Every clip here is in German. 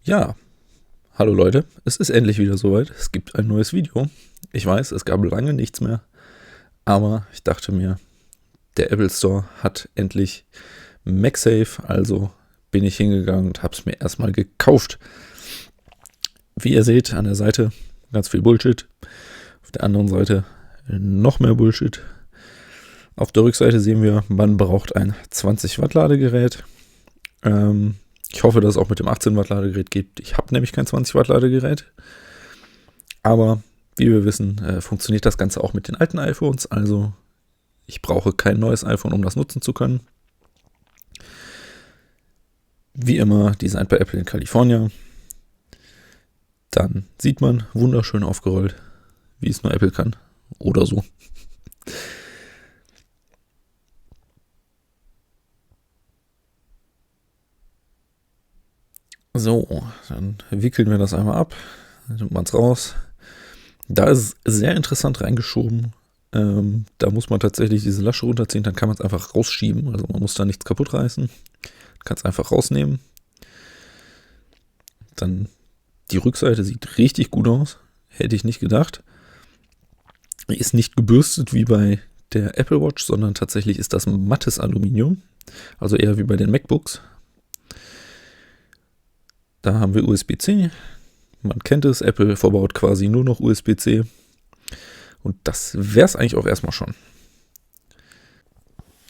Ja, hallo Leute, es ist endlich wieder soweit. Es gibt ein neues Video. Ich weiß, es gab lange nichts mehr, aber ich dachte mir, der Apple Store hat endlich MagSafe, also bin ich hingegangen und habe es mir erstmal gekauft. Wie ihr seht, an der Seite ganz viel Bullshit, auf der anderen Seite noch mehr Bullshit. Auf der Rückseite sehen wir, man braucht ein 20 Watt Ladegerät. Ich hoffe, dass es auch mit dem 18 Watt Ladegerät geht. Ich habe nämlich kein 20 Watt Ladegerät. Aber wie wir wissen, funktioniert das Ganze auch mit den alten iPhones. Also ich brauche kein neues iPhone, um das nutzen zu können. Wie immer, designt bei Apple in Kalifornien. Dann sieht man wunderschön aufgerollt, wie es nur Apple kann. Oder so. So, dann wickeln wir das einmal ab. Dann nimmt man es raus. Da ist es sehr interessant reingeschoben. Da muss man tatsächlich diese Lasche runterziehen, dann kann man es einfach rausschieben. Also man muss da nichts kaputt reißen. Kann es einfach rausnehmen. Dann die Rückseite sieht richtig gut aus. Hätte ich nicht gedacht. Ist nicht gebürstet wie bei der Apple Watch, sondern tatsächlich ist das mattes Aluminium. Also eher wie bei den MacBooks. Da haben wir USB-C. Man kennt es, Apple verbaut quasi nur noch USB-C. Und das wäre es eigentlich auch erstmal schon.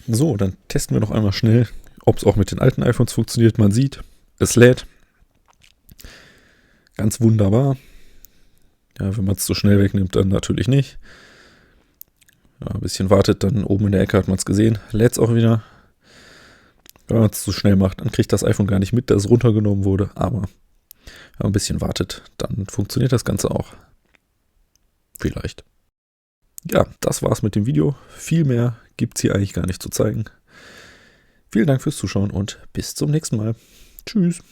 So, dann testen wir noch einmal schnell, ob es auch mit den alten iPhones funktioniert. Man sieht, es lädt. Ganz wunderbar. Ja, wenn man es zu schnell wegnimmt, dann natürlich nicht. Ja, ein bisschen wartet, dann oben in der Ecke hat man es gesehen. Lädt es auch wieder. Wenn man es zu schnell macht, dann kriegt das iPhone gar nicht mit, dass es runtergenommen wurde. Aber wenn man ein bisschen wartet, dann funktioniert das Ganze auch. Vielleicht. Ja, das war's mit dem Video. Viel mehr gibt es hier eigentlich gar nicht zu zeigen. Vielen Dank fürs Zuschauen und bis zum nächsten Mal. Tschüss.